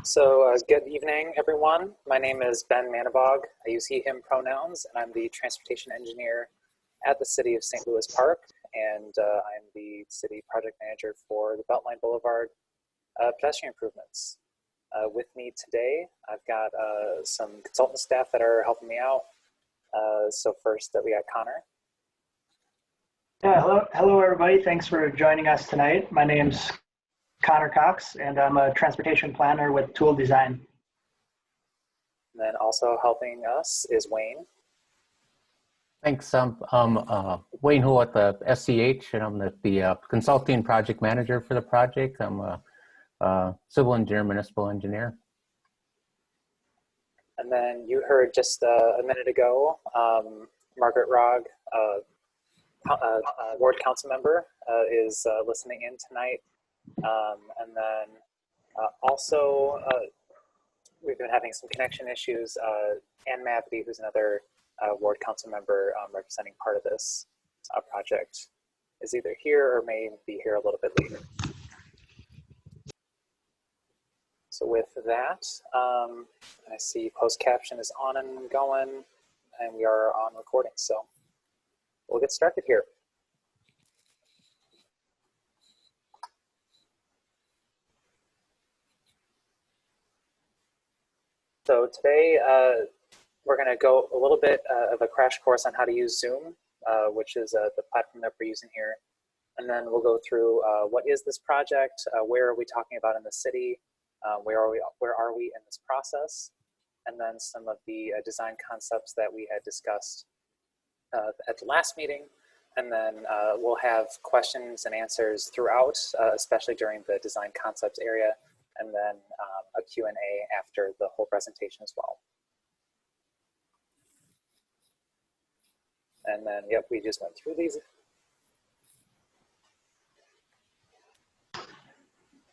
Good evening, everyone. My name is Ben Manabog. I use he, him pronouns, and I'm the transportation engineer at the City of St. Louis Park, and I'm the city project manager for the Beltline Blvd pedestrian improvements. With me today, I've got some consultant staff that are helping me out. So first, we got Connor. Yeah, hello everybody. Thanks for joining us tonight. My name's Connor Cox, and I'm a transportation planner with Tool Design. And then also helping us is Wayne. Thanks. I'm Wayne Hull at the SCH, and I'm the consulting project manager for the project. I'm a civil engineer, municipal engineer. And then you heard just a minute ago, Margaret Rogg, ward council member, is listening in tonight. And then also, we've been having some connection issues. Ann Mavety, who's another ward council member representing part of this project, is either here or may be here a little bit later. So with that, I see post caption is on and going, and we are on recording. So we'll get started here. So today, we're going to go a little bit of a crash course on how to use Zoom, which is the platform that we're using here. And then we'll go through what is this project, where are we talking about in the city, where are we in this process, and then some of the design concepts that we had discussed at the last meeting. And then we'll have questions and answers throughout, especially during the design concepts area, and then a Q&A after the whole presentation as well. And then, yep, we just went through these.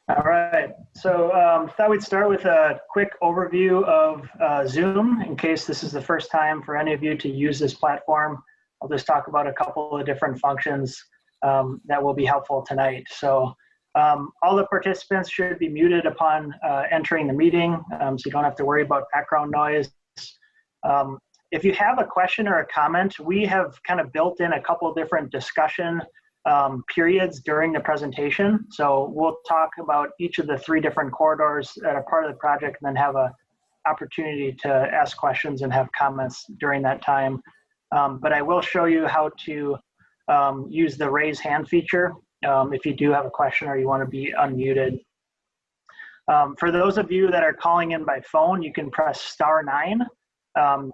All right, so thought we'd start with a quick overview of Zoom in case this is the first time for any of you to use this platform. I'll just talk about a couple of different functions that will be helpful tonight. So all the participants should be muted upon entering the meeting, so you don't have to worry about background noise. If you have a question or a comment, we have kind of built in a couple of different discussion periods during the presentation. So we'll talk about each of the 3 different corridors that are part of the project, and then have an opportunity to ask questions and have comments during that time. But I will show you how to use the raise hand feature if you do have a question or you want to be unmuted. For those of you that are calling in by phone, you can press *9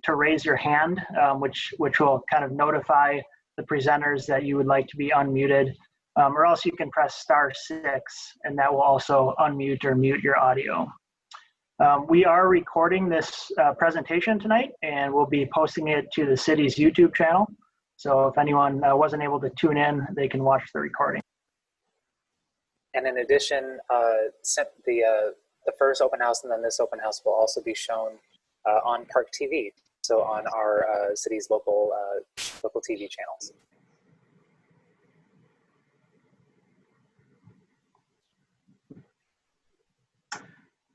to raise your hand, which will kind of notify the presenters that you would like to be unmuted, or else you can press *6, and that will also unmute or mute your audio. We are recording this presentation tonight, and we'll be posting it to the city's YouTube channel. So if anyone wasn't able to tune in, they can watch the recording. And in addition, the first open house and then this open house will also be shown on Park TV, so on our city's local TV channels.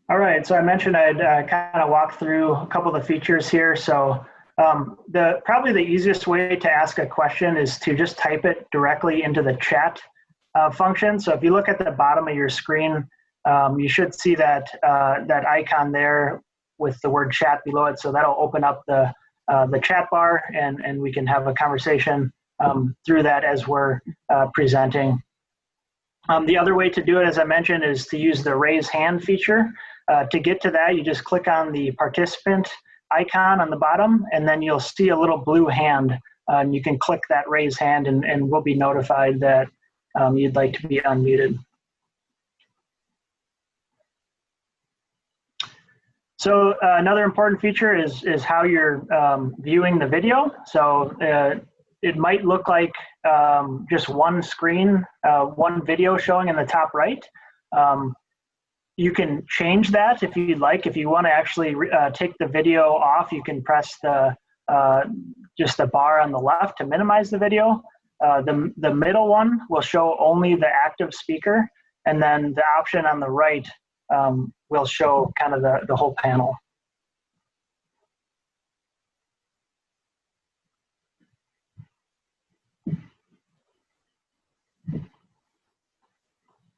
All right, so I mentioned I'd kind of walk through a couple of the features here. So probably the easiest way to ask a question is to just type it directly into the chat function. So if you look at the bottom of your screen, you should see that icon there with the word chat below it. So that'll open up the chat bar, and we can have a conversation through that as we're presenting. The other way to do it, as I mentioned, is to use the raise hand feature. To get to that, you just click on the participant icon on the bottom, and then you'll see a little blue hand. And you can click that raise hand, and we'll be notified that you'd like to be unmuted. So another important feature is how you're viewing the video. So it might look like just one screen, one video showing in the top right. You can change that if you'd like. If you want to actually take the video off, you can press just the bar on the left to minimize the video. The middle one will show only the active speaker, and then the option on the right will show kind of the whole panel.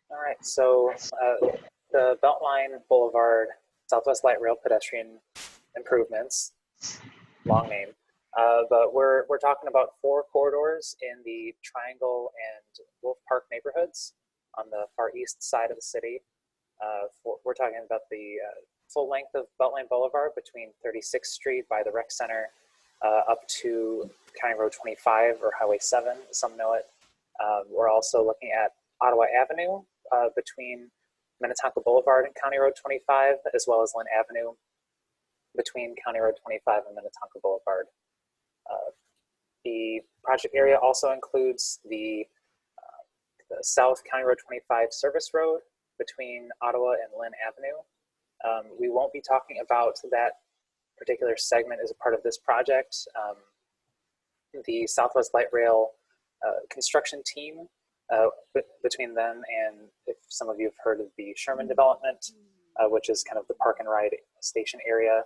All right, so the Beltline Boulevard Southwest Light Rail pedestrian improvements, long name, but we're talking about 4 corridors in the Triangle and Wolf Park neighborhoods on the far east side of the city. We're talking about the full length of Beltline Boulevard between 36th Street by the Rec Center up to County Road 25 or Highway 7, some know it. We're also looking at Ottawa Avenue between Minnetonka Boulevard and County Road 25, as well as Lynn Avenue between County Road 25 and Minnetonka Boulevard. The project area also includes the South County Road 25 service road between Ottawa and Lynn Avenue. We won't be talking about that particular segment as a part of this project. The Southwest Light Rail construction team, between them and if some of you have heard of the Sherman development, which is kind of the park and ride station area,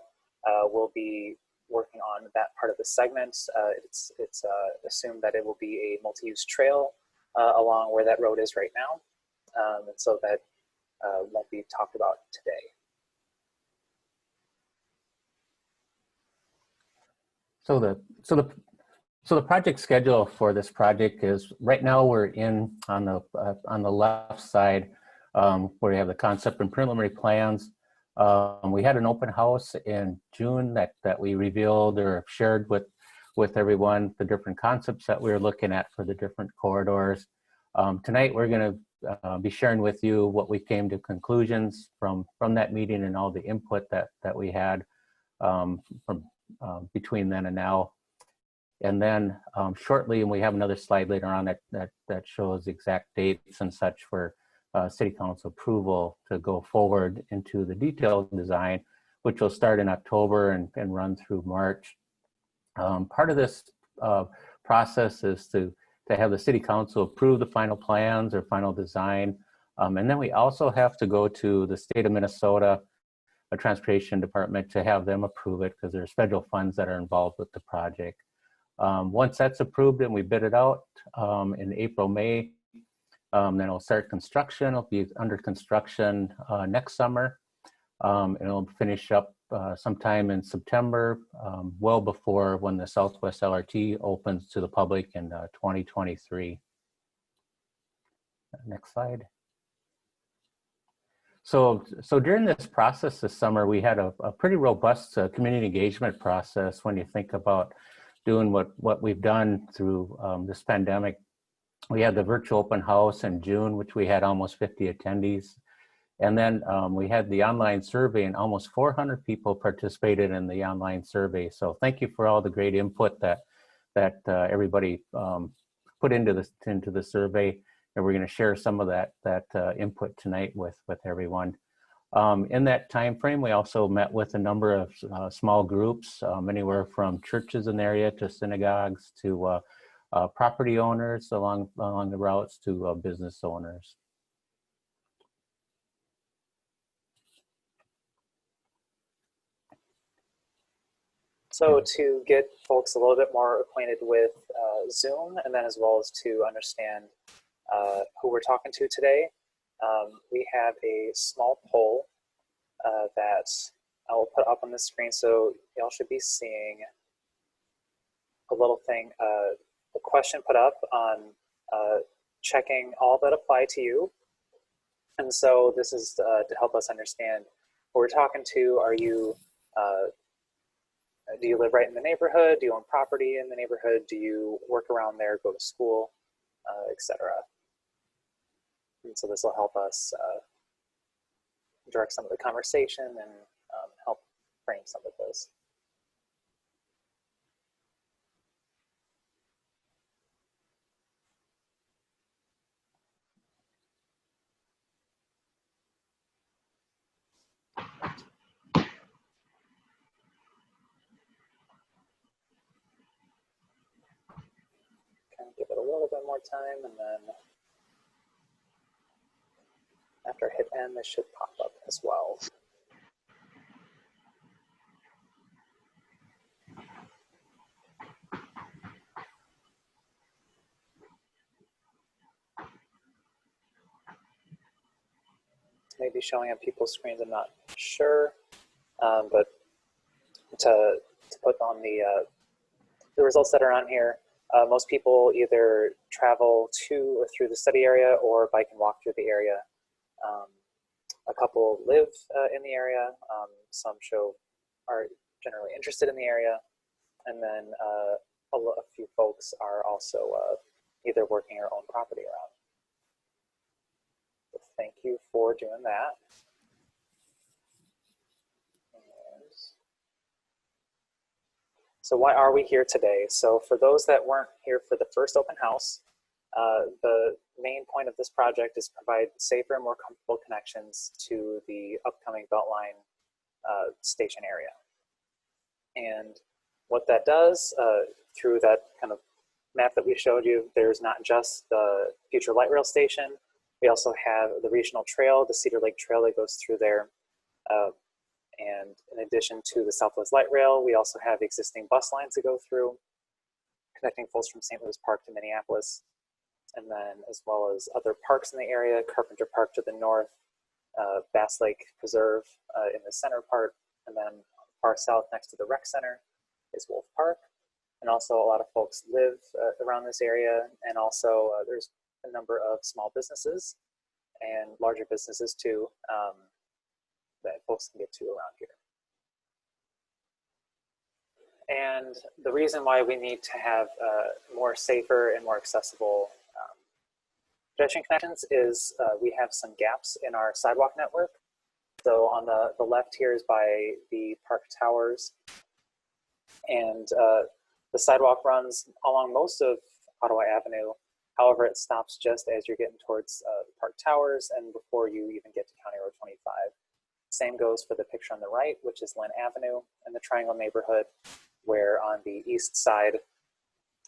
will be working on that part of the segment. It's assumed that it will be a multi-use trail along where that road is right now, and so that won't be talked about today. So the project schedule for this project is right now we're in on the left side where we have the concept and preliminary plans. We had an open house in June that we revealed or shared with everyone the different concepts that we were looking at for the different corridors. Tonight we're going to be sharing with you what we came to conclusions from that meeting and all the input that we had from between then and now. And then shortly, and we have another slide later on that shows exact dates and such for City Council approval to go forward into the detailed design, which will start in October and run through March. Part of this process is to have the City Council approve the final plans or final design. And then we also have to go to the state of Minnesota, a transportation department, to have them approve it because there's federal funds that are involved with the project. Once that's approved and we bid it out in April, May, then it'll start construction. It'll be under construction next summer, and it'll finish up sometime in September, well before when the Southwest LRT opens to the public in 2023. Next slide. So during this process this summer, we had a pretty robust community engagement process when you think about doing what we've done through this pandemic. We had the virtual open house in June, which we had almost 50 attendees. And then we had the online survey, and almost 400 people participated in the online survey. So thank you for all the great input that everybody put into the survey. And we're going to share some of that input tonight with everyone. In that time frame, we also met with a number of small groups, anywhere from churches in the area to synagogues to property owners along the routes to business owners. So to get folks a little bit more acquainted with Zoom, and then as well as to understand who we're talking to today, we have a small poll that I will put up on the screen. So y'all should be seeing a little thing, a question put up on checking all that apply to you. And so this is to help us understand who we're talking to. Are you, do you live right in the neighborhood? Do you own property in the neighborhood? Do you work around there, go to school, etc.? And so this will help us direct some of the conversation and help frame some of this. Kind of give it a little bit more time and then After I hit N, this should pop up as well. Maybe showing on people's screens, I'm not sure, but to put on the results that are on here, most people either travel to or through the study area or bike and walk through the area. A couple live in the area, some are generally interested in the area, and then a few folks are also either working or own property around. So thank you for doing that. So why are we here today? So for those that weren't here for the first open house, the main point of this project is to provide safer and more comfortable connections to the upcoming Beltline station area. And what that does, through that kind of map that we showed you, there's not just the future light rail station, we also have the regional trail, the Cedar Lake Trail that goes through there. And in addition to the Southwest Light Rail, we also have existing bus lines that go through, connecting folks from St. Louis Park to Minneapolis, and then as well as other parks in the area, Carpenter Park to the north, Bass Lake Preserve in the center part, and then far south next to the rec center is Wolf Park. And also a lot of folks live around this area, and also there's a number of small businesses and larger businesses too, that folks can get to around here. And the reason why we need to have more safer and more accessible pedestrian connections is we have some gaps in our sidewalk network. So on the left here is by the park towers, and the sidewalk runs along most of Ottawa Avenue. However, it stops just as you're getting towards the park towers and before you even get to County Road 25. Same goes for the picture on the right, which is Lynn Avenue in the Triangle neighborhood, where on the east side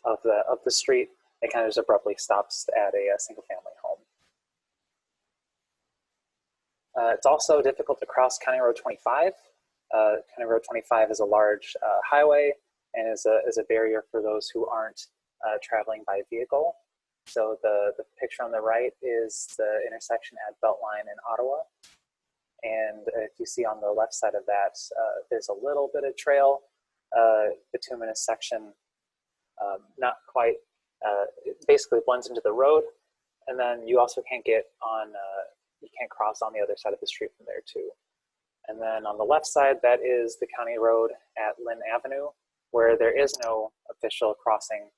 of the street, it kind of just abruptly stops at a single family home. It's also difficult to cross County Road 25. County Road 25 is a large highway and is a barrier for those who aren't traveling by vehicle. So the picture on the right is the intersection at Beltline in Ottawa. And if you see on the left side of that, there's a little bit of trail, bituminous section, not quite, it basically blends into the road. And then you also can't get on, you can't cross on the other side of the street from there too. And then on the left side, that is the county road at Lynn Avenue, where there is no official crossing.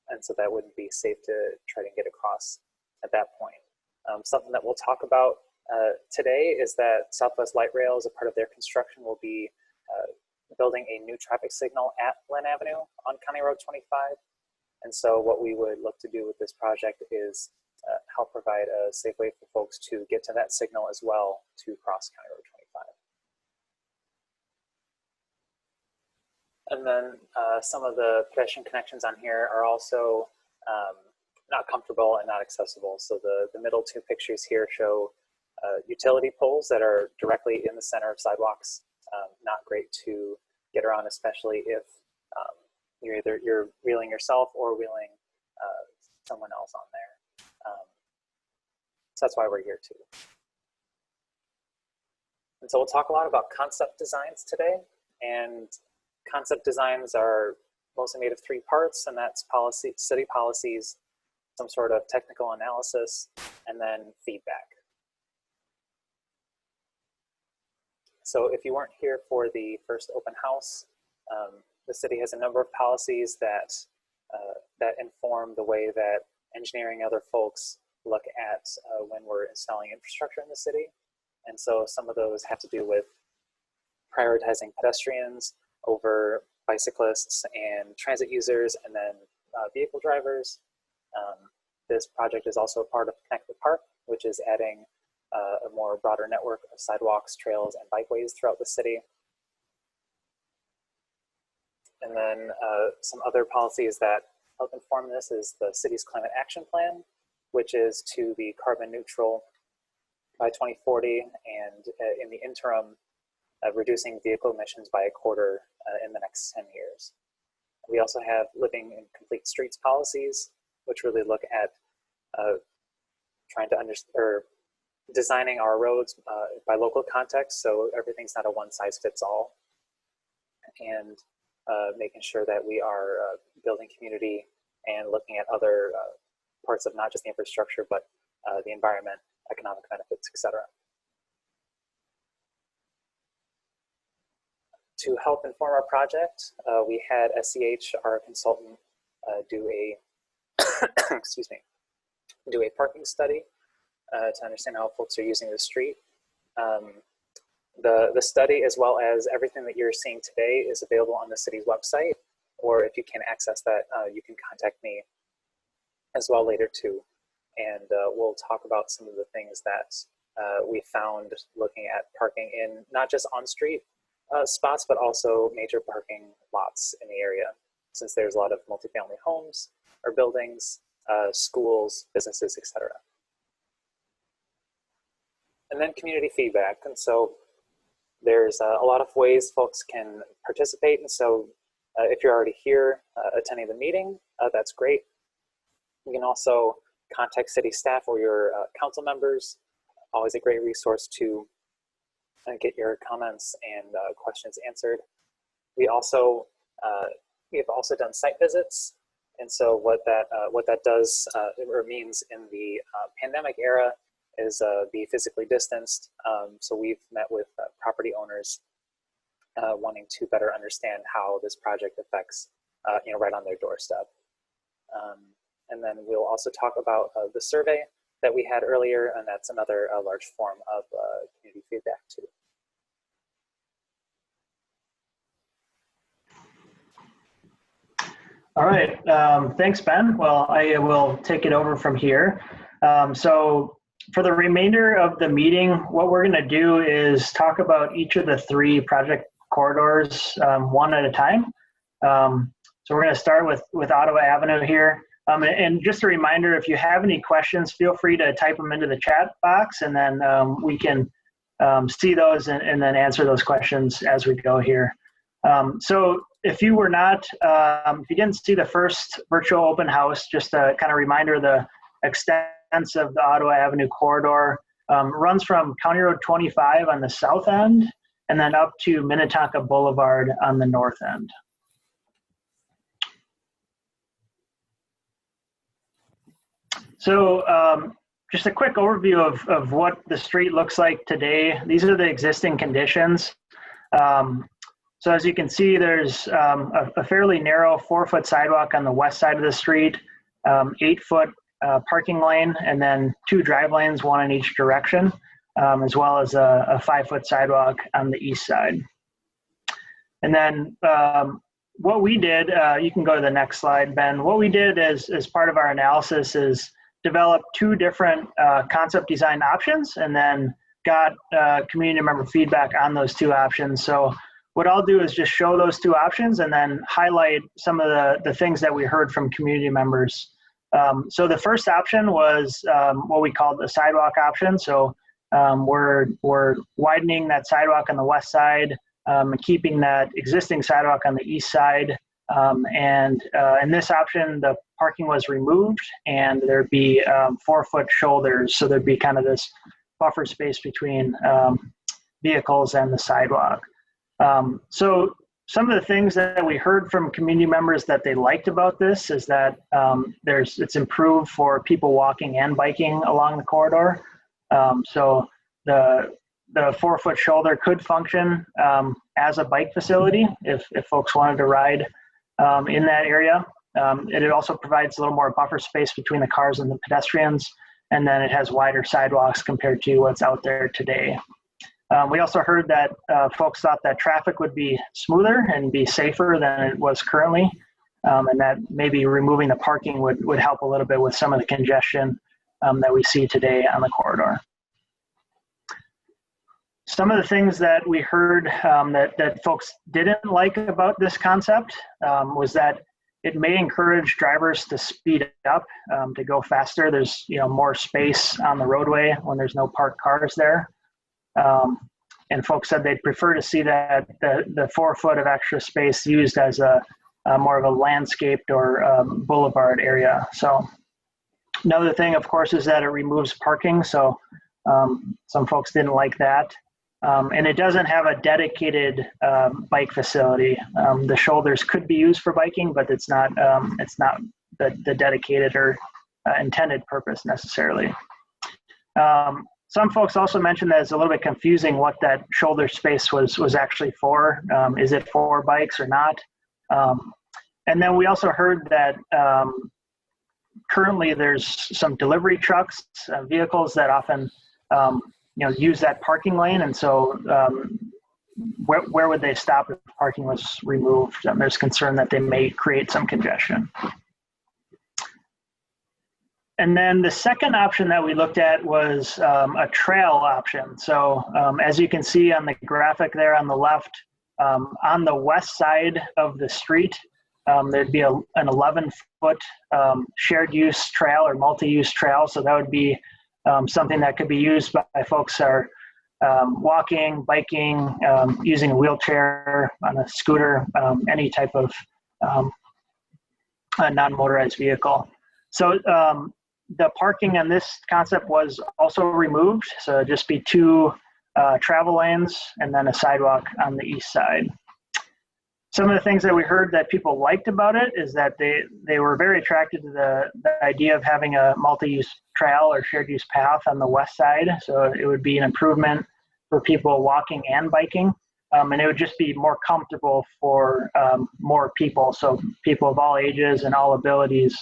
And so that wouldn't be safe to try to get across at that point. Something that we'll talk about today is that Southwest Light Rail, as a part of their construction, will be building a new traffic signal at Glen Avenue on County Road 25. And so what we would look to do with this project is help provide a safe way for folks to get to that signal as well to cross County Road 25. And then some of the pedestrian connections on here are also not comfortable and not accessible. So the middle two pictures here show utility poles that are directly in the center of sidewalks. Not great to get around, especially if you're wheeling yourself or wheeling someone else on there. So that's why we're here too. And so we'll talk a lot about concept designs today. And concept designs are mostly made of three parts, and that's policy, city policies, some sort of technical analysis, and then feedback. So if you weren't here for the first open house, the city has a number of policies that inform the way that engineering and other folks look at when we're installing infrastructure in the city. And so some of those have to do with prioritizing pedestrians over bicyclists and transit users, and then vehicle drivers. This project is also a part of Connect the Park, which is adding a more broader network of sidewalks, trails, and bikeways throughout the city. And then some other policies that help inform this is the city's climate action plan, which is to be carbon neutral by 2040, and in the interim, reducing vehicle emissions by a quarter in the next 10 years. We also have living in complete streets policies, which really look at trying to understand or designing our roads by local context, so everything's not a one-size-fits-all, and making sure that we are building community and looking at other parts of not just the infrastructure, but the environment, economic benefits, etc. To help inform our project, we had SCH, our consultant, do a excuse me, do a parking study to understand how folks are using the street. The study, as well as everything that you're seeing today, is available on the city's website, or if you can't access that, you can contact me as well later too. And we'll talk about some of the things that we found looking at parking in not just on-street spots, but also major parking lots in the area, since there's a lot of multifamily homes or buildings, schools, businesses, etc. And then community feedback. And so there's a lot of ways folks can participate. And so if you're already here attending the meeting, that's great. You can also contact city staff or your council members. Always a great resource to get your comments and questions answered. We also have also done site visits, and so what that does or means in the pandemic era is be physically distanced. So we've met with property owners wanting to better understand how this project affects right on their doorstep. And then we'll also talk about the survey that we had earlier, and that's another large form of community feedback too. All right, thanks, Ben. Well, I will take it over from here. So for the remainder of the meeting, what we're gonna do is talk about each of the three project corridors one at a time. So we're gonna start with Ottawa Avenue here. And just a reminder, if you have any questions, feel free to type them into the chat box, and then we can see those and then answer those questions as we go here. So if you were not, if you didn't see the first virtual open house, just a kind of reminder, the extents of the Ottawa Avenue corridor runs from County Road 25 on the south end and then up to Minnetonka Boulevard on the north end. So just a quick overview of what the street looks like today. These are the existing conditions. So as you can see, there's a fairly narrow 4-foot sidewalk on the west side of the street, 8-foot parking lane, and then 2 drive lanes, one in each direction, as well as a 5-foot sidewalk on the east side. And then what we did, you can go to the next slide, Ben. What we did as part of our analysis is develop 2 different concept design options, and then got community member feedback on those 2 options. So what I'll do is just show those 2 options and then highlight some of the things that we heard from community members. So the first option was what we called the sidewalk option. So we're widening that sidewalk on the west side, keeping that existing sidewalk on the east side. And in this option, the parking was removed, and there'd be 4-foot shoulders. So there'd be kind of this buffer space between vehicles and the sidewalk. So some of the things that we heard from community members that they liked about this is that it's improved for people walking and biking along the corridor. So the 4-foot shoulder could function as a bike facility if folks wanted to ride in that area. It also provides a little more buffer space between the cars and the pedestrians, and then it has wider sidewalks compared to what's out there today. We also heard that folks thought that traffic would be smoother and be safer than it was currently, and that maybe removing the parking would help a little bit with some of the congestion that we see today on the corridor. Some of the things that we heard that folks didn't like about this concept was that it may encourage drivers to speed up, to go faster. There's more space on the roadway when there's no parked cars there. And folks said they'd prefer to see that the 4 foot of extra space used as a more of a landscaped or boulevard area. So another thing, of course, is that it removes parking. So some folks didn't like that. And it doesn't have a dedicated bike facility. The shoulders could be used for biking, but it's not the dedicated or intended purpose necessarily. Some folks also mentioned that it's a little bit confusing what that shoulder space was actually for. Is it for bikes or not? And then we also heard that currently there's some delivery trucks, vehicles that often use that parking lane, and so where would they stop if parking was removed? There's concern that they may create some congestion. And then the second option that we looked at was a trail option. So as you can see on the graphic there on the left, on the west side of the street, there'd be an 11-foot shared use trail or multi-use trail. So that would be something that could be used by folks that are walking, biking, using a wheelchair, on a scooter, any type of non-motorized vehicle. So the parking on this concept was also removed. So it'd just be 2 travel lanes and then a sidewalk on the east side. Some of the things that we heard that people liked about it is that they were very attracted to the idea of having a multi-use trail or shared use path on the west side. So it would be an improvement for people walking and biking. And it would just be more comfortable for more people. So people of all ages and all abilities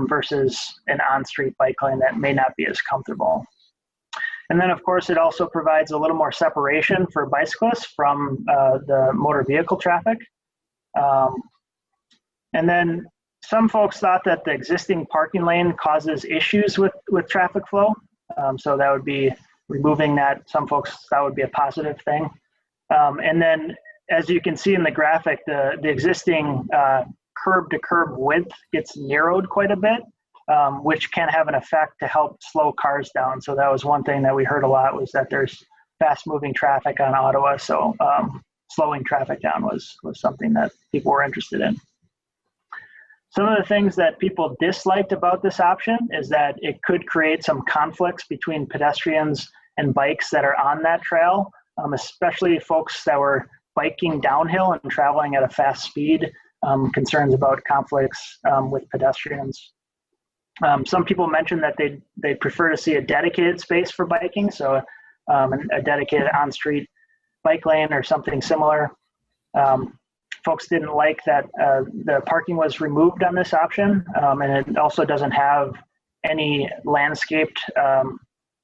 versus an on-street bike lane that may not be as comfortable. And then, of course, it also provides a little more separation for bicyclists from the motor vehicle traffic. And then some folks thought that the existing parking lane causes issues with traffic flow. So that would be removing that. Some folks thought would be a positive thing. And then, as you can see in the graphic, the existing curb to curb width gets narrowed quite a bit, which can have an effect to help slow cars down. So that was one thing that we heard a lot, was that there's fast moving traffic on Ottawa. So slowing traffic down was something that people were interested in. Some of the things that people disliked about this option is that it could create some conflicts between pedestrians and bikes that are on that trail, especially folks that were biking downhill and traveling at a fast speed, concerns about conflicts with pedestrians. Some people mentioned that they prefer to see a dedicated space for biking, so a dedicated on-street bike lane or something similar. Folks didn't like that the parking was removed on this option, and it also doesn't have any landscaped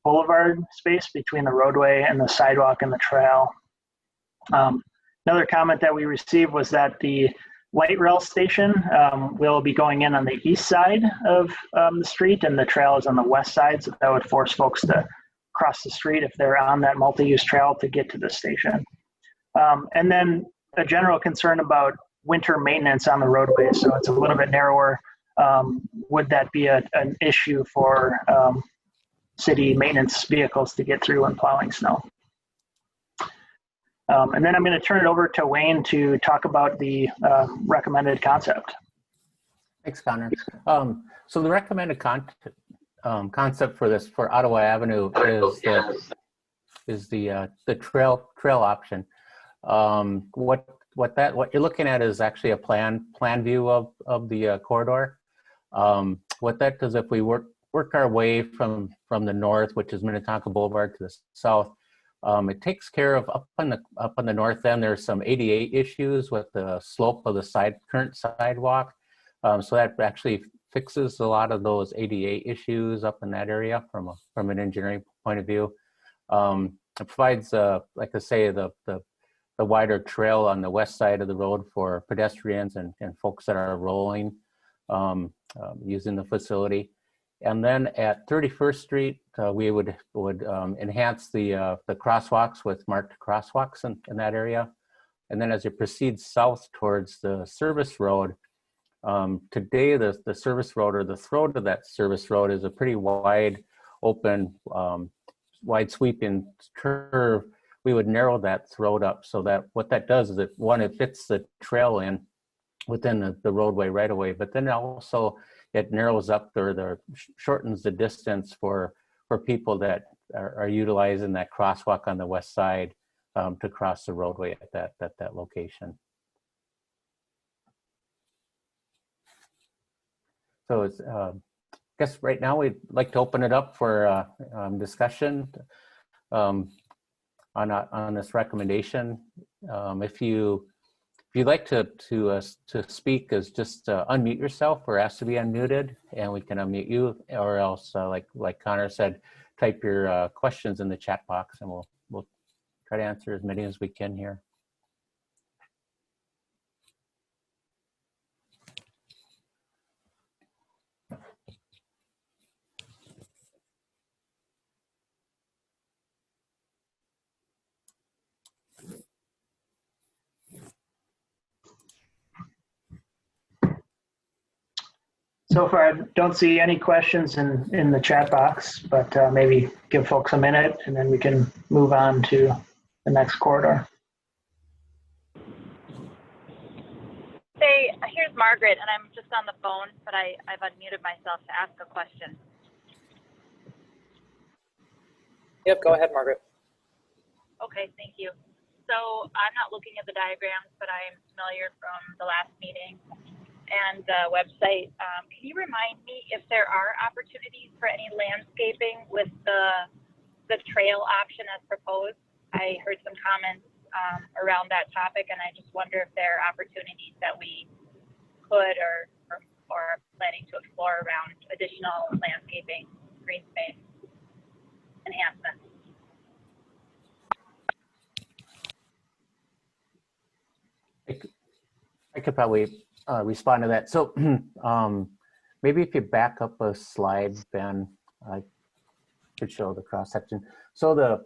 boulevard space between the roadway and the sidewalk and the trail. Another comment that we received was that the light rail station will be going in on the east side of the street, and the trail is on the west side, so that would force folks to cross the street if they're on that multi-use trail to get to the station. And then a general concern about winter maintenance on the roadway, so it's a little bit narrower. Would that be an issue for city maintenance vehicles to get through when plowing snow? And then I'm going to turn it over to Wayne to talk about the recommended concept. Thanks, Connor. So the recommended concept for this, for Ottawa Avenue, is the trail option. What you're looking at is actually a plan view of the corridor. What that does, if we work our way from the north, which is Minnetonka Boulevard, to the south, it takes care of up on the north end. There's some ADA issues with the slope of the current sidewalk, so that actually fixes a lot of those ADA issues up in that area from an engineering point of view. It provides, like I say, the wider trail on the west side of the road for pedestrians and folks that are rolling using the facility. And then at 31st Street, we would enhance the crosswalks with marked crosswalks in that area. And then as you proceed south towards the service road, Today, the service road or the throat of that service road is a pretty wide, open, wide sweeping curve. We would narrow that throat up so that what that does is it fits the trail in within the roadway right away, but then also it narrows up or shortens the distance for people that are utilizing that crosswalk on the west side to cross the roadway at that location. So it's, I guess right now we'd like to open it up for discussion on this recommendation. If you'd like to speak, is just unmute yourself or ask to be unmuted, and we can unmute you, or else like Connor said, type your questions in the chat box, and we'll try to answer as many as we can here. So far, I don't see any questions in the chat box, but maybe give folks a minute and then we can move on to the next corridor. Hey, here's Margaret, and I'm just on the phone, but I've unmuted myself to ask a question. Yep, go ahead, Margaret. Okay, thank you. So I'm not looking at the diagrams, but I am familiar from the last meeting and the website. Can you remind me if there are opportunities for any landscaping with the trail option as proposed? I heard some comments around that topic, and I just wonder if there are opportunities that we could or are planning to explore around additional landscaping, green space enhancements. I could probably respond to that. So maybe if you back up a slide, Ben, I could show the cross section. So the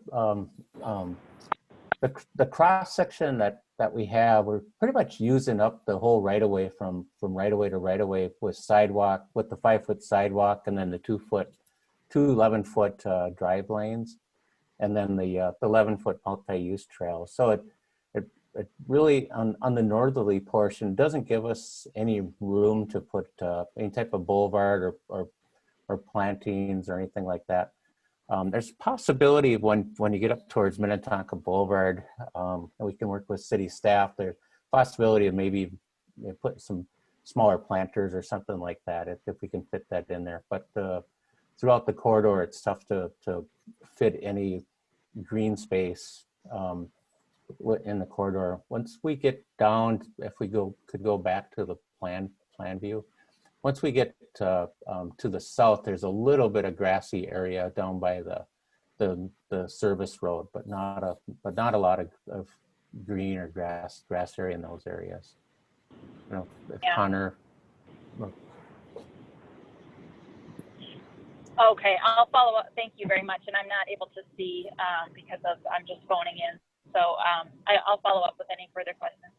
cross section that we have, we're pretty much using up the whole right of way from right of way to right of way with sidewalk, with the 5-foot sidewalk, and then the 2 11-foot drive lanes, and then the 11-foot multi-use trail. So it really, on the northerly portion, doesn't give us any room to put any type of boulevard or plantings or anything like that. There's a possibility of when you get up towards Minnetonka Boulevard, and we can work with city staff, there's a possibility of maybe put some smaller planters or something like that if we can fit that in there. But throughout the corridor, it's tough to fit any green space in the corridor. Once we get down, if we could go back to the plan view. Once we get to the south, there's a little bit of grassy area down by the service road, but not a lot of green or grass area in those areas. You know, if yeah. Connor. Okay, I'll follow up. Thank you very much. And I'm not able to see because I'm just phoning in. So I'll follow up with any further questions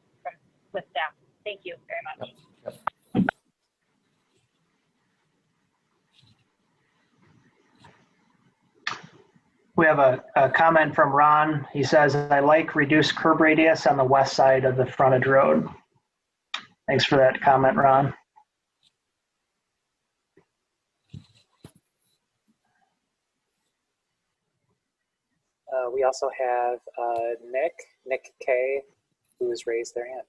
with staff. Thank you very much. Yep. We have a comment from Ron. He says, I like reduced curb radius on the west side of the frontage road. Thanks for that comment, Ron. We also have Nick K, who has raised their hand.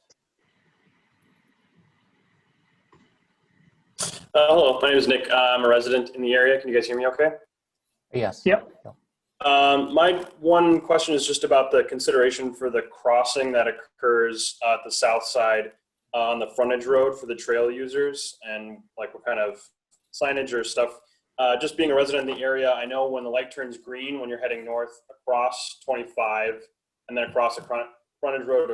Hello, my name is Nick. I'm a resident in the area. Can you guys hear me okay? Yes. Yep. My one question is just about the consideration for the crossing that occurs at the south side on the frontage road for the trail users, and like what kind of signage or stuff. Just being a resident in the area, I know when the light turns green, when you're heading north across 25 and then across the frontage road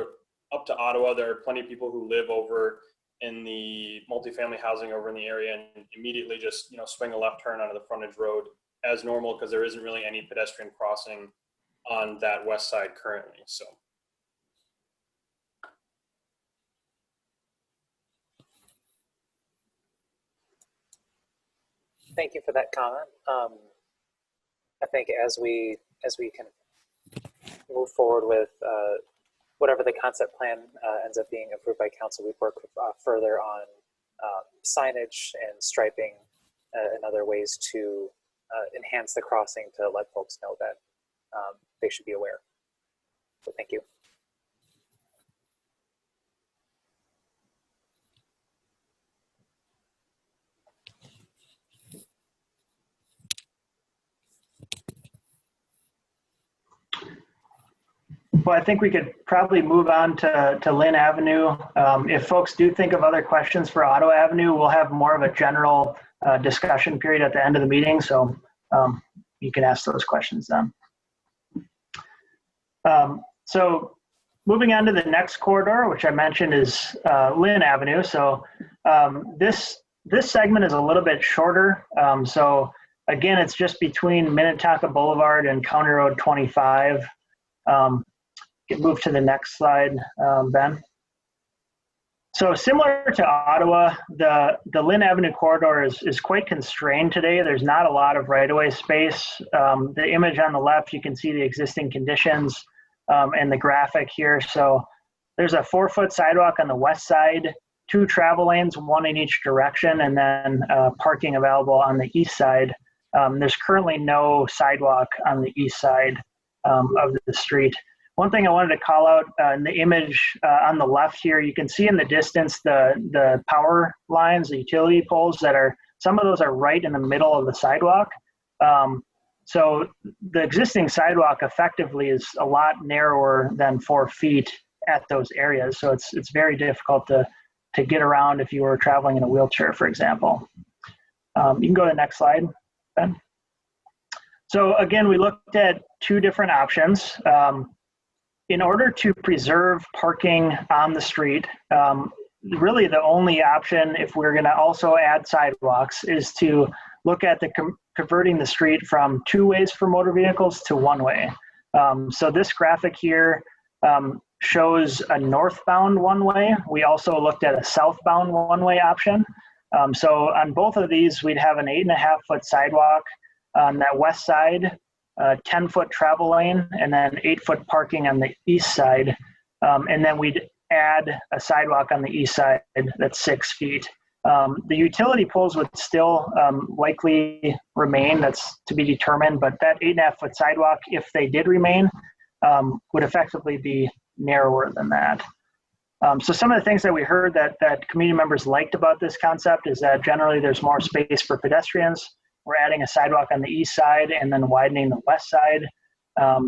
up to Ottawa, there are plenty of people who live over in the multifamily housing over in the area and immediately just, you know, swing a left turn onto the frontage road as normal because there isn't really any pedestrian crossing on that west side currently. So. Thank you for that comment. I think as we can move forward with whatever the concept plan ends up being approved by council, we work further on signage and striping and other ways to enhance the crossing to let folks know that they should be aware. So thank you. Well, I think we could probably move on to Lynn Avenue. If folks do think of other questions for Ottawa Avenue, we'll have more of a general discussion period at the end of the meeting, so you can ask those questions then. So moving on to the next corridor, which I mentioned is Lynn Avenue. So this segment is a little bit shorter. So again, it's just between Minnetonka Boulevard and County Road 25. Get moved to the next slide, Ben. So similar to Ottawa, the Lynn Avenue corridor is quite constrained today. There's not a lot of right-of-way space. The image on the left, you can see the existing conditions and the graphic here. So there's a 4-foot sidewalk on the west side, 2 travel lanes, 1 in each direction, and then parking available on the east side. There's currently no sidewalk on the east side of the street. One thing I wanted to call out in the image on the left here, you can see in the distance the power lines, the utility poles that are, some of those are right in the middle of the sidewalk. So the existing sidewalk effectively is a lot narrower than 4 feet at those areas. So it's very difficult to get around if you were traveling in a wheelchair, for example. You can go to the next slide, Ben. So again, we looked at 2 different options. In order to preserve parking on the street, really the only option, if we're going to also add sidewalks, is to look at converting the street from 2 ways for motor vehicles to 1 way. So this graphic here shows a northbound 1 way. We also looked at a southbound 1 way option. So on both of these, we'd have an 8.5-foot sidewalk on that west side, 10-foot travel lane, and then 8-foot parking on the east side. And then we'd add a sidewalk on the east side that's 6 feet. The utility poles would still likely remain, that's to be determined, but that 8.5-foot sidewalk, if they did remain, would effectively be narrower than that. So some of the things that we heard that community members liked about this concept is that generally there's more space for pedestrians. We're adding a sidewalk on the east side and then widening the west side.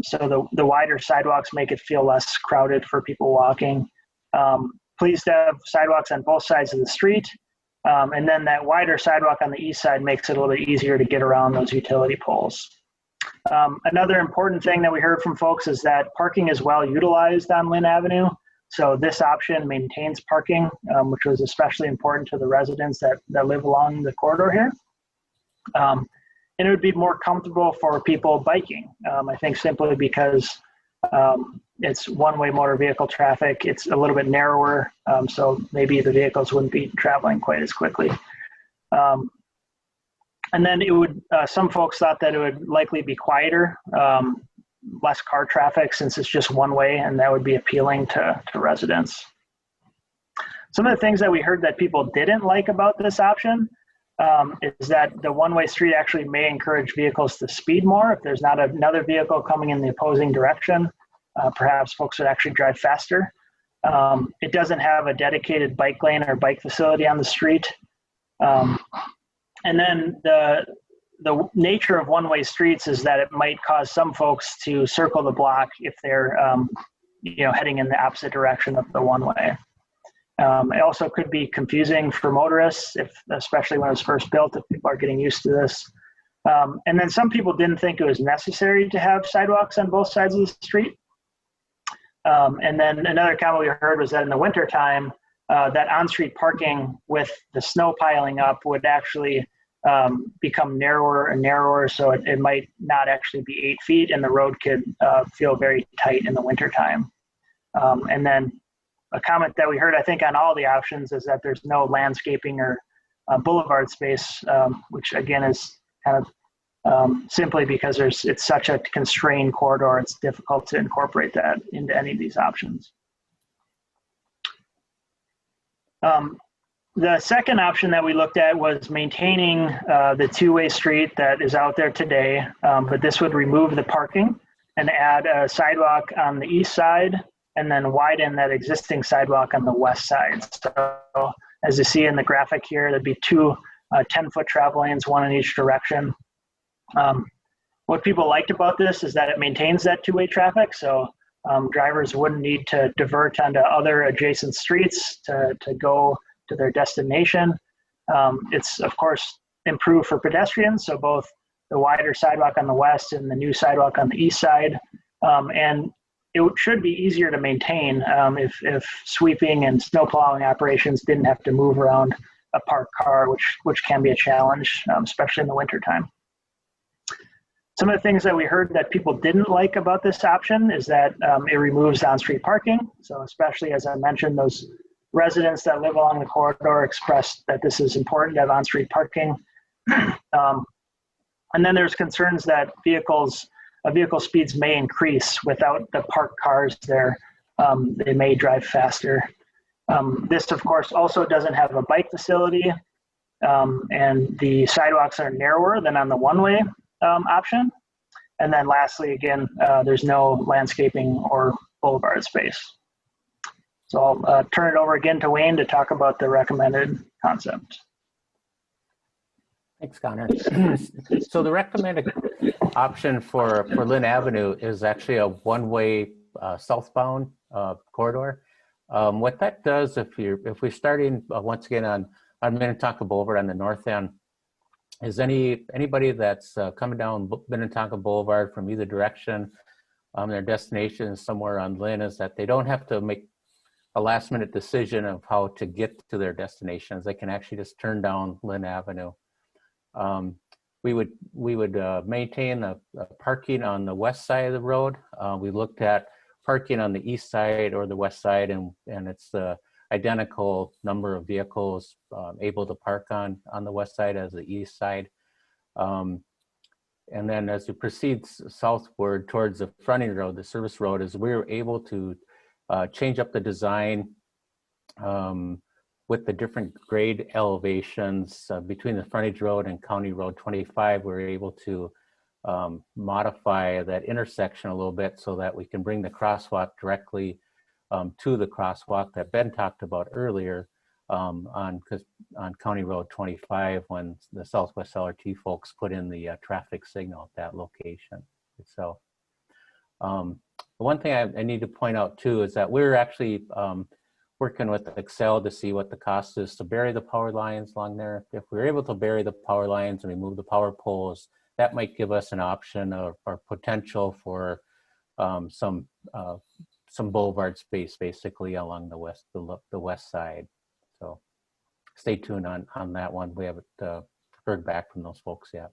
So the wider sidewalks make it feel less crowded for people walking. Pleased to have sidewalks on both sides of the street. And then that wider sidewalk on the east side makes it a little bit easier to get around those utility poles. Another important thing that we heard from folks is that parking is well utilized on Lynn Avenue. So this option maintains parking, which was especially important to the residents that live along the corridor here. And it would be more comfortable for people biking, I think simply because it's 1-way motor vehicle traffic. It's a little bit narrower, so maybe the vehicles wouldn't be traveling quite as quickly. And then it would, some folks thought that it would likely be quieter, less car traffic since it's just 1 way, and that would be appealing to residents. Some of the things that we heard that people didn't like about this option is that the 1-way street actually may encourage vehicles to speed more. If there's not another vehicle coming in the opposing direction, perhaps folks would actually drive faster. It doesn't have a dedicated bike lane or bike facility on the street. And then the nature of 1-way streets is that it might cause some folks to circle the block if they're heading in the opposite direction of the 1-way. It also could be confusing for motorists, especially when it was first built, if people are getting used to this. And then some people didn't think it was necessary to have sidewalks on both sides of the street. And then another comment we heard was that in the wintertime, that on-street parking with the snow piling up would actually become narrower and narrower, so it might not actually be 8 feet, and the road could feel very tight in the wintertime. And then a comment that we heard, I think, on all the options is that there's no landscaping or boulevard space, which again is kind of simply because it's such a constrained corridor, it's difficult to incorporate that into any of these options. The second option that we looked at was maintaining the two-way street that is out there today, but this would remove the parking and add a sidewalk on the east side and then widen that existing sidewalk on the west side. So as you see in the graphic here, there'd be two 10-foot travel lanes, one in each direction. What people liked about this is that it maintains that two-way traffic, so drivers wouldn't need to divert onto other adjacent streets to go to their destination. It's, of course, improved for pedestrians, so both the wider sidewalk on the west and the new sidewalk on the east side. And it should be easier to maintain if sweeping and snow plowing operations didn't have to move around a parked car, which can be a challenge, especially in the wintertime. Some of the things that we heard that people didn't like about this option is that it removes on-street parking. So especially, as I mentioned, those residents that live along the corridor expressed that this is important to have on-street parking. And then there's concerns that vehicle speeds may increase without the parked cars there. They may drive faster. This, of course, also doesn't have a bike facility, and the sidewalks are narrower than on the one-way option. And then lastly, again, there's no landscaping or boulevard space. So I'll turn it over again to Wayne to talk about the recommended concept. Thanks, Connor. So the recommended option for Lynn Avenue is actually a one-way southbound corridor. What that does, if we're starting once again on Minnetonka Boulevard on the north end, is anybody that's coming down Minnetonka Boulevard from either direction, their destination is somewhere on Lynn, is that they don't have to make a last-minute decision of how to get to their destinations. They can actually just turn down Lynn Avenue. We would maintain a parking on the west side of the road. We looked at parking on the east side or the west side, and it's the identical number of vehicles able to park on the west side as the east side. And then as you proceed southward towards the fronting road, the service road, is we were able to change up the design with the different grade elevations between the frontage road and County Road 25. We were able to modify that intersection a little bit so that we can bring the crosswalk directly to the crosswalk that Ben talked about earlier on County Road 25 when the Southwest LRT folks put in the traffic signal at that location. So the one thing I need to point out too is that we're actually working with Excel to see what the cost is to bury the power lines along there. If we're able to bury the power lines and remove the power poles, that might give us an option or potential for some boulevard space basically along the west side. So stay tuned on that one. We haven't heard back from those folks yet.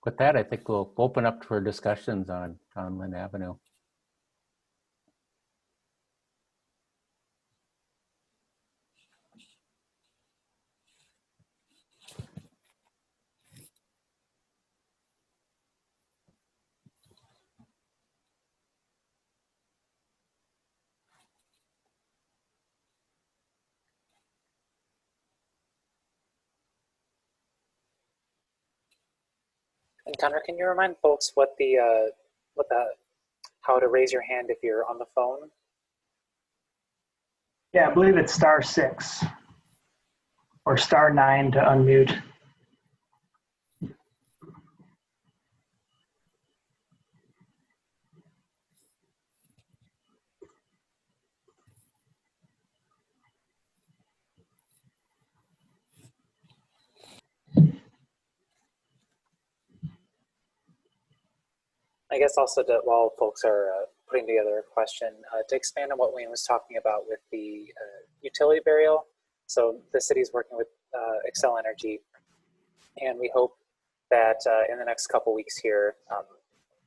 With that, I think we'll open up for discussions on Lynn Avenue. And Connor, can you remind folks how to raise your hand if you're on the phone? Yeah, I believe it's *6 or *9 to unmute. I guess also while folks are putting together a question, to expand on what Wayne was talking about with the utility burial. So the city's working with Excel Energy, and we hope that in the next couple weeks here,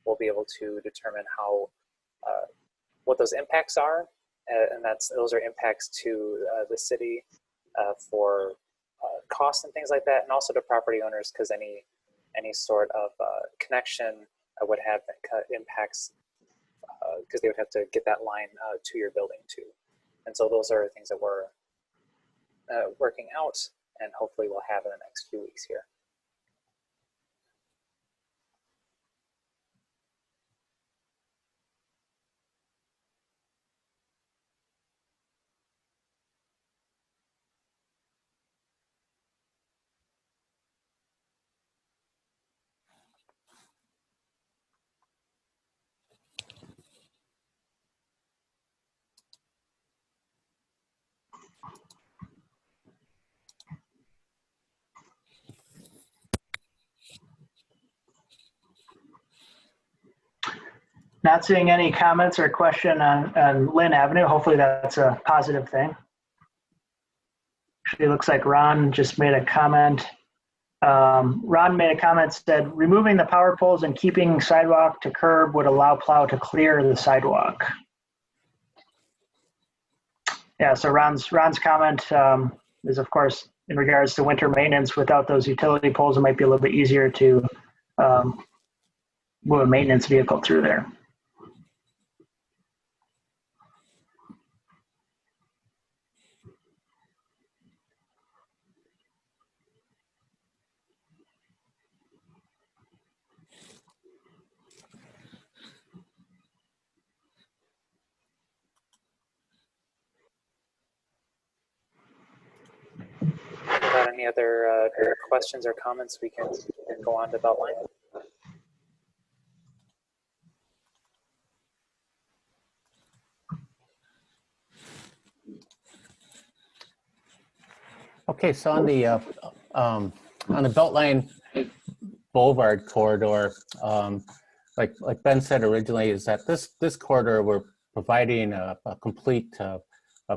we'll be able to determine what those impacts are, and those are impacts to the city for costs and things like that, and also to property owners, because any sort of connection would have impacts, because they would have to get that line to your building too. And so those are things that we're working out, and hopefully we'll have in the next few weeks here. Not seeing any comments or question on Lynn Avenue. Hopefully that's a positive thing. Actually, it looks like Ron just made a comment. Ron made a comment, said, removing the power poles and keeping sidewalk to curb would allow plow to clear the sidewalk. Yeah, so Ron's comment is, of course, in regards to winter maintenance. Without those utility poles, it might be a little bit easier to move a maintenance vehicle through there. Without any other questions or comments, we can go on to Beltline. Okay, so on the Beltline Blvd corridor, like Ben said originally, is that this corridor we're providing a complete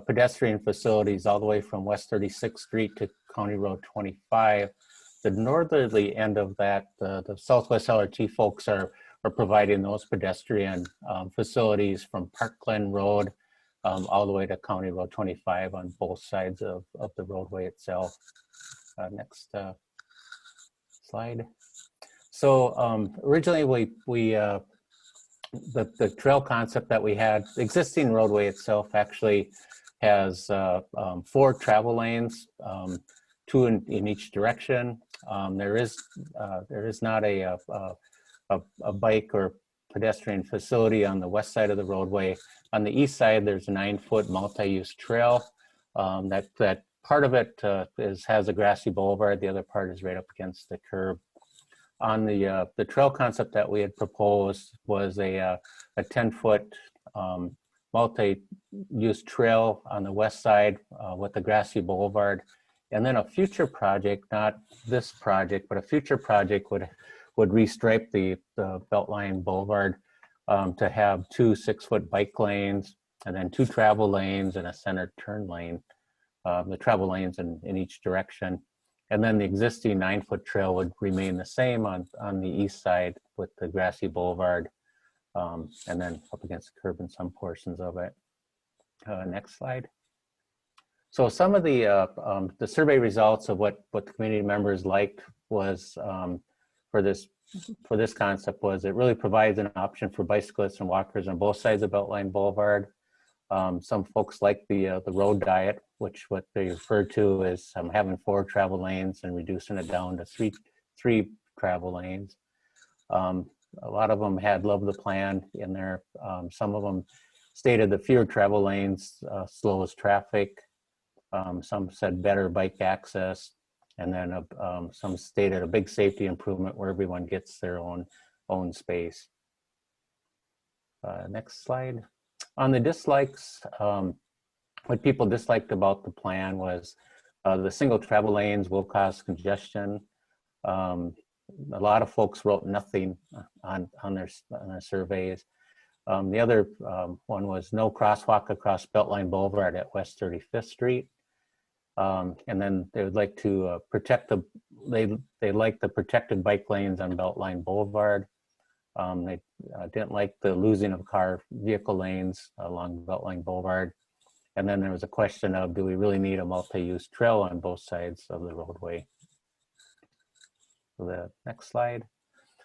pedestrian facilities all the way from West 36th Street to County Road 25. The northerly end of that, the Southwest LRT folks are providing those pedestrian facilities from Park Glen Road all the way to County Road 25 on both sides of the roadway itself. Next slide. So originally the trail concept that we had, the existing roadway itself actually has 4 travel lanes, 2 in each direction. There is not a bike or pedestrian facility on the west side of the roadway. On the east side, there's a 9-foot multi-use trail. That part of it has a grassy boulevard. The other part is right up against the curb. On the trail concept that we had proposed was a 10-foot multi-use trail on the west side with a grassy boulevard. And then a future project, not this project, but a future project would restripe the Beltline Boulevard to have 2 6-foot bike lanes and then 2 travel lanes and a center turn lane. The travel lanes in each direction. And then the existing 9-foot trail would remain the same on the east side with the grassy boulevard, and then up against the curb in some portions of it. Next slide. So some of the survey results of what the community members liked was for this concept was it really provides an option for bicyclists and walkers on both sides of Beltline Boulevard. Some folks like the road diet, which what they refer to as having 4 travel lanes and reducing it down to three travel lanes. A lot of them had love the plan in there. Some of them stated the fewer travel lanes slows traffic. Some said better bike access. And then some stated a big safety improvement where everyone gets their own space. Next slide. On the dislikes, what people disliked about the plan was the single travel lanes will cause congestion. A lot of folks wrote nothing on their surveys. The other one was no crosswalk across Beltline Boulevard at West 35th Street. And then they would like to protect they like the protected bike lanes on Beltline Boulevard. They didn't like the losing of vehicle lanes along Beltline Boulevard. And then there was a question of, do we really need a multi-use trail on both sides of the roadway? So the next slide.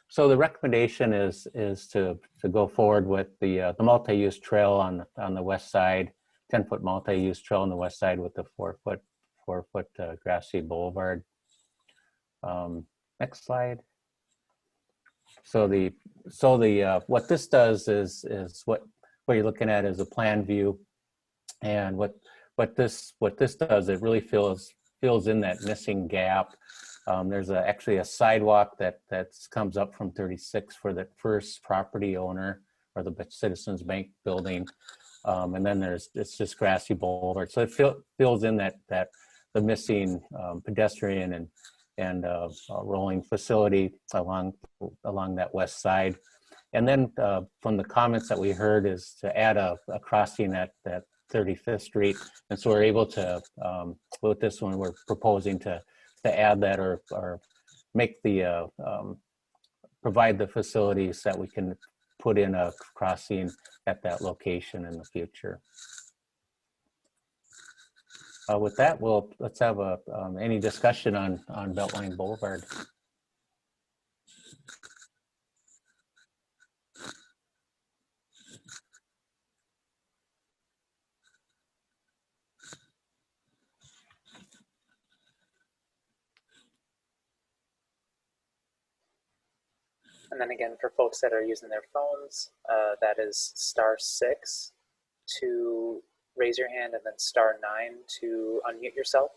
So the recommendation is to go forward with the multi-use trail on the west side, 10-foot multi-use trail on the west side with the 4-foot grassy boulevard. Next slide. So what this does is what you're looking at is a plan view, and what this does, it really fills in that missing gap. There's actually a sidewalk that comes up from 36 for the first property owner, or the Citizens Bank building, and then it's just grassy boulevard. So it fills in that the missing pedestrian and rolling facility along that west side. And then from the comments that we heard is to add a crossing at 35th Street. And so we're able to, with this one, we're proposing to add that or make the, provide the facilities that we can put in a crossing at that location in the future. With that, let's have any discussion on Beltline Boulevard. And then again, for folks that are using their phones, that is *6 to raise your hand, and then *9 to unmute yourself.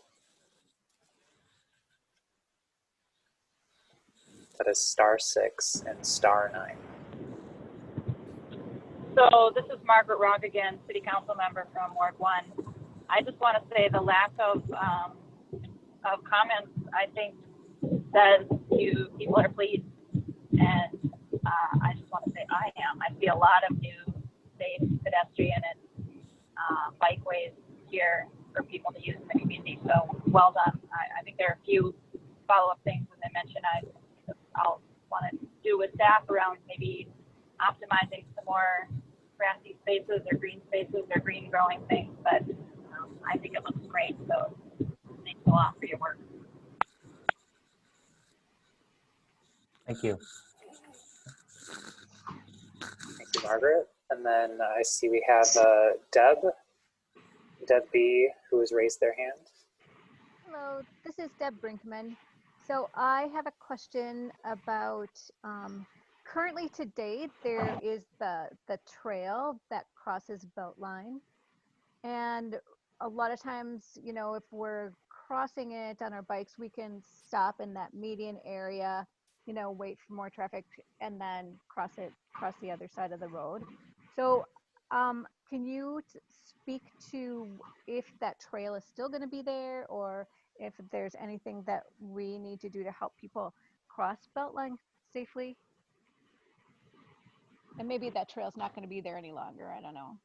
That is *6 and *9. So this is Margaret Rogg again, City Council member from Ward 1. I just want to say the lack of comments, I think, says people are pleased. And I just want to say I am. I see a lot of new safe pedestrian and bikeways here for people to use in the community. So well done. I think there are a few follow-up things, as I mentioned, I'll want to do with staff around maybe optimizing some more grassy spaces or green spaces or green growing things. But I think it looks great. So thanks a lot for your work. Thank you. Thank you, Margaret. And then I see we have Deb B, who has raised their hand. Hello, this is Deb Brinkman. So I have a question about currently to date, there is the trail that crosses Beltline. And a lot of times, you know, if we're crossing it on our bikes, we can stop in that median area, you know, wait for more traffic and then cross the other side of the road. So can you speak to if that trail is still going to be there, or if there's anything that we need to do to help people cross Beltline safely? And maybe that trail's not going to be there any longer. I don't know.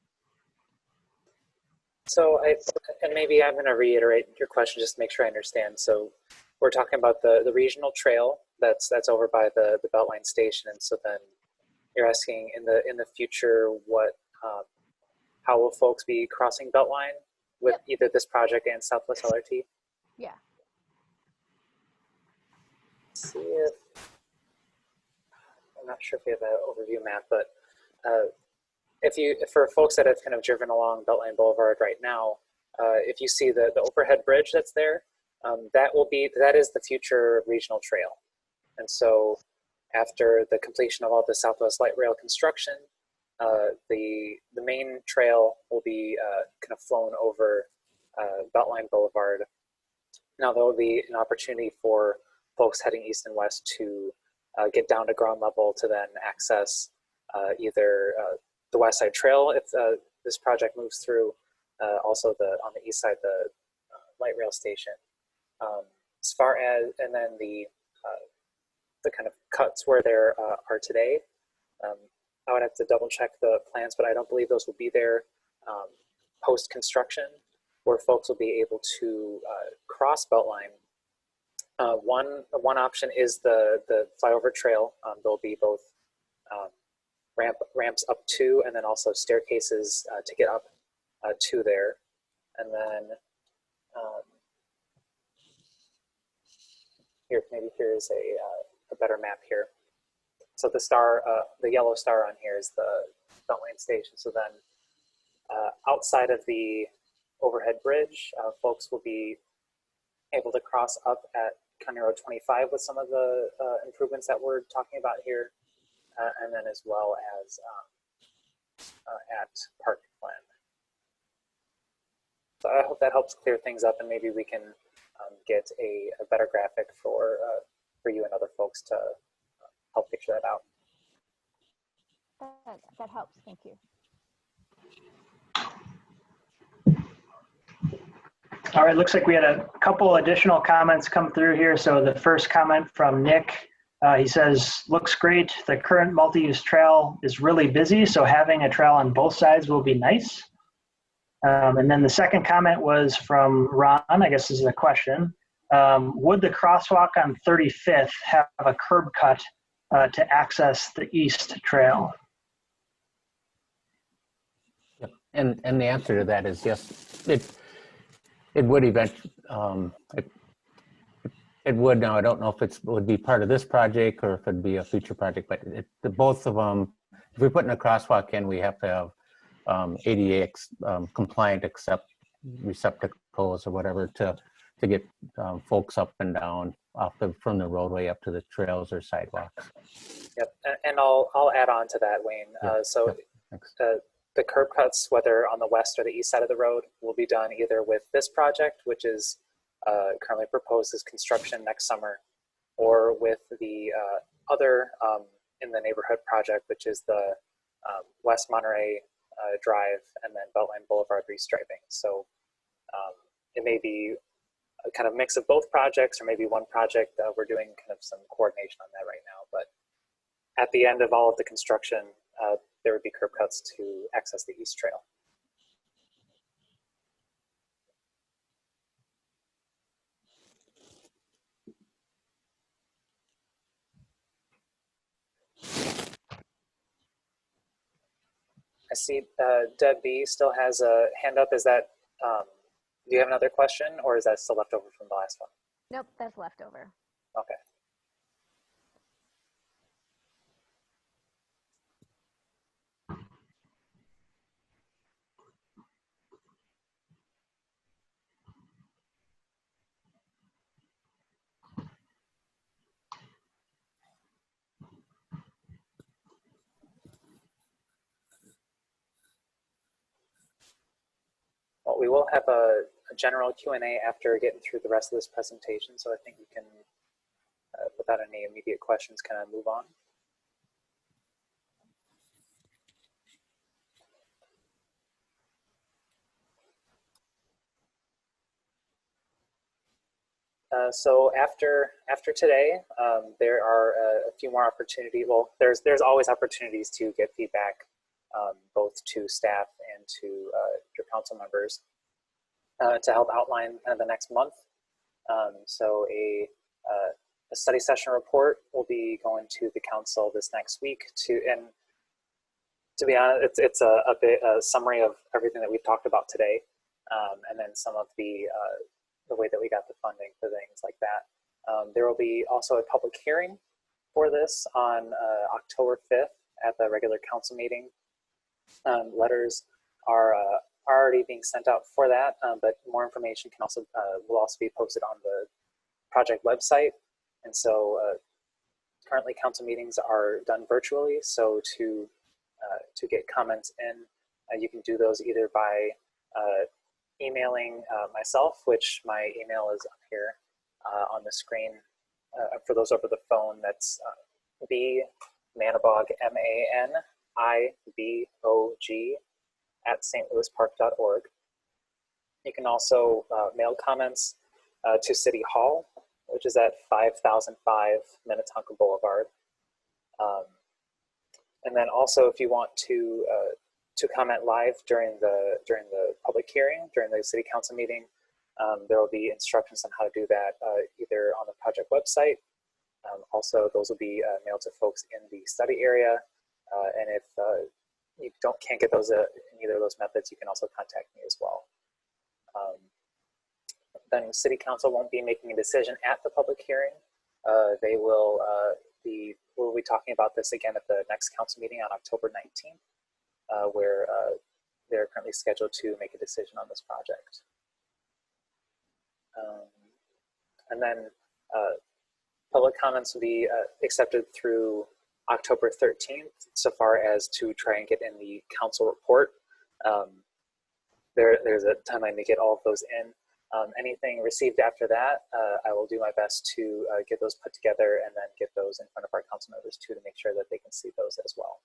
So and maybe I'm going to reiterate your question just to make sure I understand. So we're talking about the regional trail that's over by the Beltline station, and so then you're asking in the future what how will folks be crossing Beltline with either this project and Southwest LRT? Yeah. Let's see if I'm not sure if we have an overview map, but for folks that have kind of driven along Beltline Boulevard right now, if you see the overhead bridge that's there, that is the future regional trail. And so after the completion of all the Southwest Light Rail construction, the main trail will be kind of flown over Beltline Boulevard. Now there will be an opportunity for folks heading east and west to get down to ground level to then access either the West Side Trail if this project moves through, also on the east side the light rail station. As far as, and then the kind of cuts where there are today, I would have to double check the plans, but I don't believe those will be there post construction, where folks will be able to cross Beltline. One option is the flyover trail. There'll be both ramps up to, and then also staircases to get up to there. And then here, maybe here is a better map here. So the star, the yellow star on here is the Beltline station. So then outside of the overhead bridge, folks will be able to cross up at County Road 25 with some of the improvements that we're talking about here, and then as well as at Park Glen. So I hope that helps clear things up, and maybe we can get a better graphic for you and other folks to help picture that out. That helps. Thank you. All right, looks like we had a couple additional comments come through here. So the first comment from Nick, he says, looks great. The current multi-use trail is really busy, so having a trail on both sides will be nice. And then the second comment was from Ron, I guess this is a question. Would the crosswalk on 35th have a curb cut to access the east trail? Yep. And the answer to that is yes. It would eventually, it would. Now, I don't know if it would be part of this project or if it'd be a future project, but both of them, if we put in a crosswalk in, we have to have ADA compliant except receptacles or whatever to get folks up and down from the roadway up to the trails or sidewalks. Yep, and I'll add on to that, Wayne. Yep. The curb cuts, whether on the west or the east side of the road, will be done either with this project, which is currently proposed as construction next summer, or with the other in the neighborhood project, which is the West Monterey Drive and then Beltline Boulevard restriping. So it may be a kind of mix of both projects, or maybe one project. We're doing kind of some coordination on that right now, but at the end of all of the construction, there would be curb cuts to access the east trail. I see Deb B still has a hand up. Is that, do you have another question, or is that still left over from the last one? Nope, that's left over. Okay. Well, we will have a general Q&A after getting through the rest of this presentation, so I think we can, without any immediate questions, kind of move on. So after today, there are a few more opportunities. Well, there's always opportunities to get feedback, both to staff and to your council members, to help outline kind of the next month. So a study session report will be going to the council this next week. And to be honest, it's a bit a summary of everything that we've talked about today, and then some of the way that we got the funding for things like that. There will be also a public hearing for this on October 5th at the regular council meeting. Letters are already being sent out for that, but more information can also will also be posted on the project website. And so currently council meetings are done virtually. So to get comments in, you can do those either by emailing myself, which my email is up here on the screen. For those over the phone, that's bmanibog, M-A-N-I-B-O-G @stlouispark.org. You can also mail comments to City Hall, which is at 5005 Minnetonka Boulevard. And then also, if you want to comment live during the public hearing, during the city council meeting, there will be instructions on how to do that either on the project website. Also, those will be mailed to folks in the study area. And if you can't get those in either of those methods, you can also contact me as well. then City Council won't be making a decision at the public hearing. They will we'll be talking about this again at the next council meeting on October 19th, where they're currently scheduled to make a decision on this project. And then public comments will be accepted through October 13th, so far as to try and get in the council report. There's a timeline to get all of those in. Anything received after that, I will do my best to get those put together and then get those in front of our council members too, to make sure that they can see those as well.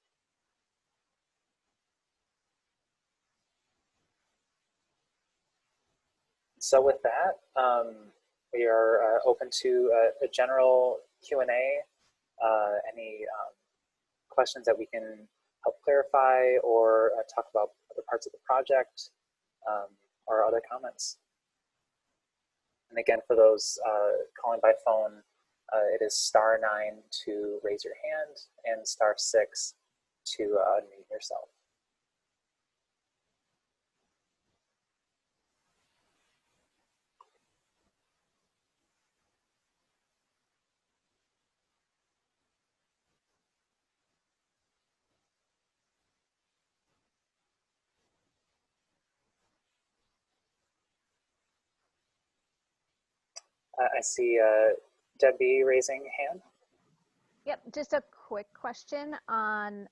So with that, we are open to a general Q&A. Any questions that we can help clarify or talk about other parts of the project, or other comments. And again, for those calling by phone, it is *9 to raise your hand and *6 to unmute yourself. I see Debbie raising a hand. Yep, just a quick question on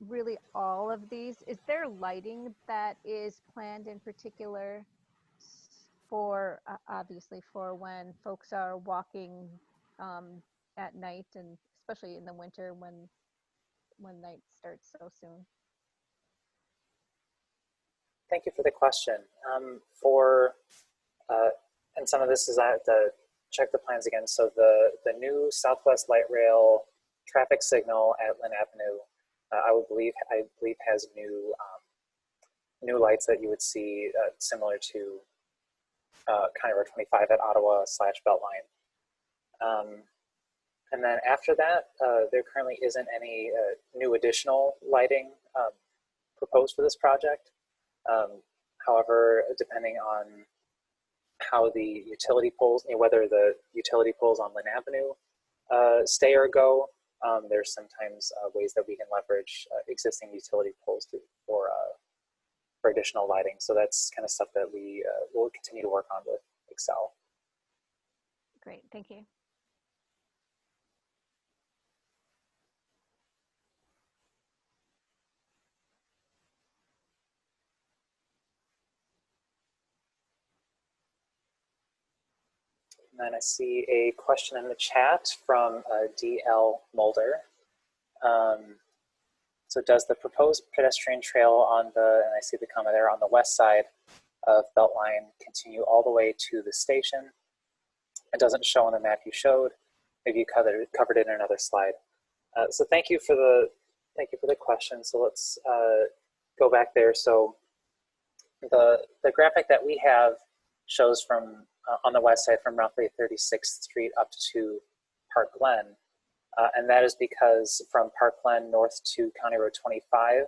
really all of these. Is there lighting that is planned in particular for, obviously for when folks are walking at night, and especially in the winter when night starts so soon? Thank you for the question. And some of this is I have to check the plans again. So the new Southwest Light Rail traffic signal at Lynn Avenue, I believe has new lights that you would see similar to County Road 25 at Ottawa / Beltline. And then after that, there currently isn't any new additional lighting proposed for this project. However, depending on how the utility poles, whether the utility poles on Lynn Avenue stay or go, there's sometimes ways that we can leverage existing utility poles for additional lighting. So that's kind of stuff that we will continue to work on with Excel. Great, thank you. And then I see a question in the chat from DL Mulder. So does the proposed pedestrian trail on the, and I see the comment there, on the west side of Beltline continue all the way to the station? It doesn't show on the map you showed. Maybe you covered it in another slide. So thank you for the question. So let's go back there. So the graphic that we have shows from on the west side from roughly 36th Street up to Park Glen. And that is because from Park Glen north to County Road 25,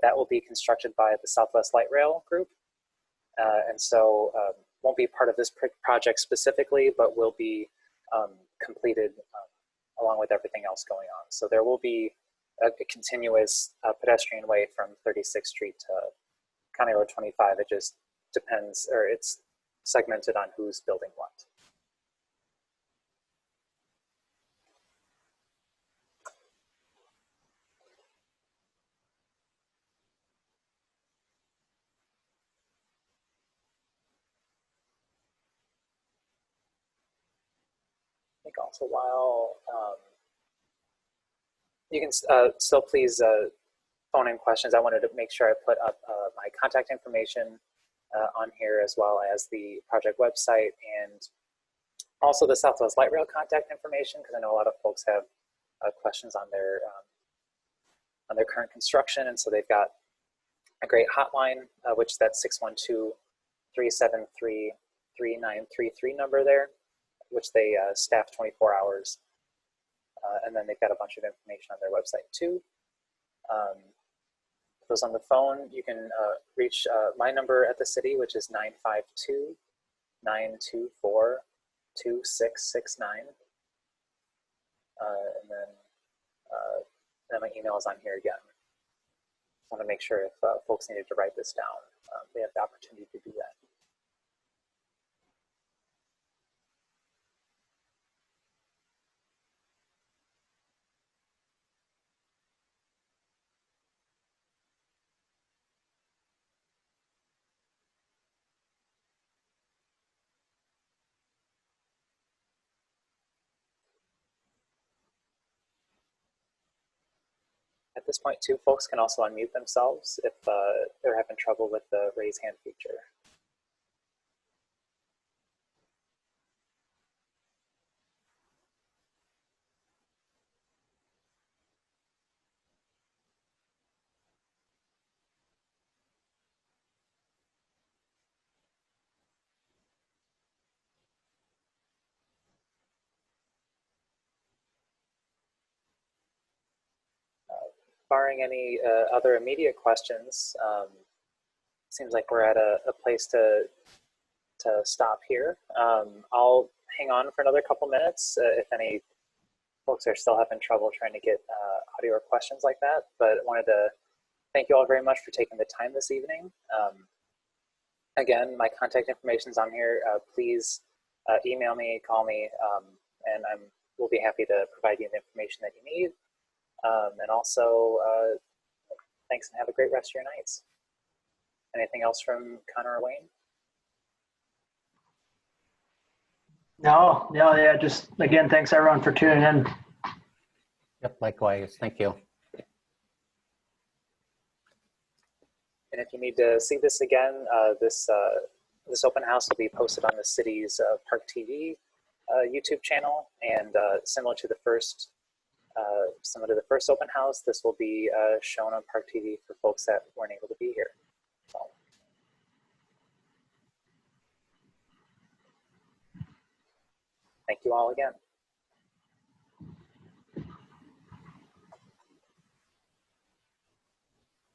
that will be constructed by the Southwest Light Rail Group. And so won't be part of this project specifically, but will be completed along with everything else going on. So there will be a continuous pedestrian way from 36th Street to County Road 25. It just depends, or it's segmented on who's building what. I think also while you can still please phone in questions. I wanted to make sure I put up my contact information on here, as well as the project website and also the Southwest Light Rail contact information, because I know a lot of folks have questions on their current construction, and so they've got a great hotline, which is that 612-373-3933 number there, which they staff 24 hours. And then they've got a bunch of information on their website too. For those on the phone, you can reach my number at the city, which is 952-924-2669. And then my email is on here again. I want to make sure if folks needed to write this down, they have the opportunity to do that. At this point, too, folks can also unmute themselves if they're having trouble with the raise hand feature. Barring any other immediate questions, seems like we're at a place to stop here. I'll hang on for another couple minutes if any folks are still having trouble trying to get audio or questions like that, but I wanted to thank you all very much for taking the time this evening. Again, my contact information is on here. Please email me, call me, and we'll be happy to provide you the information that you need. And also, thanks and have a great rest of your nights. Anything else from Connor or Wayne? No, yeah, just again, thanks everyone for tuning in. Yep, likewise. Thank you. And if you need to see this again, this open house will be posted on the city's Park TV YouTube channel, and similar to the first open house, this will be shown on Park TV for folks that weren't able to be here. So, thank you all again.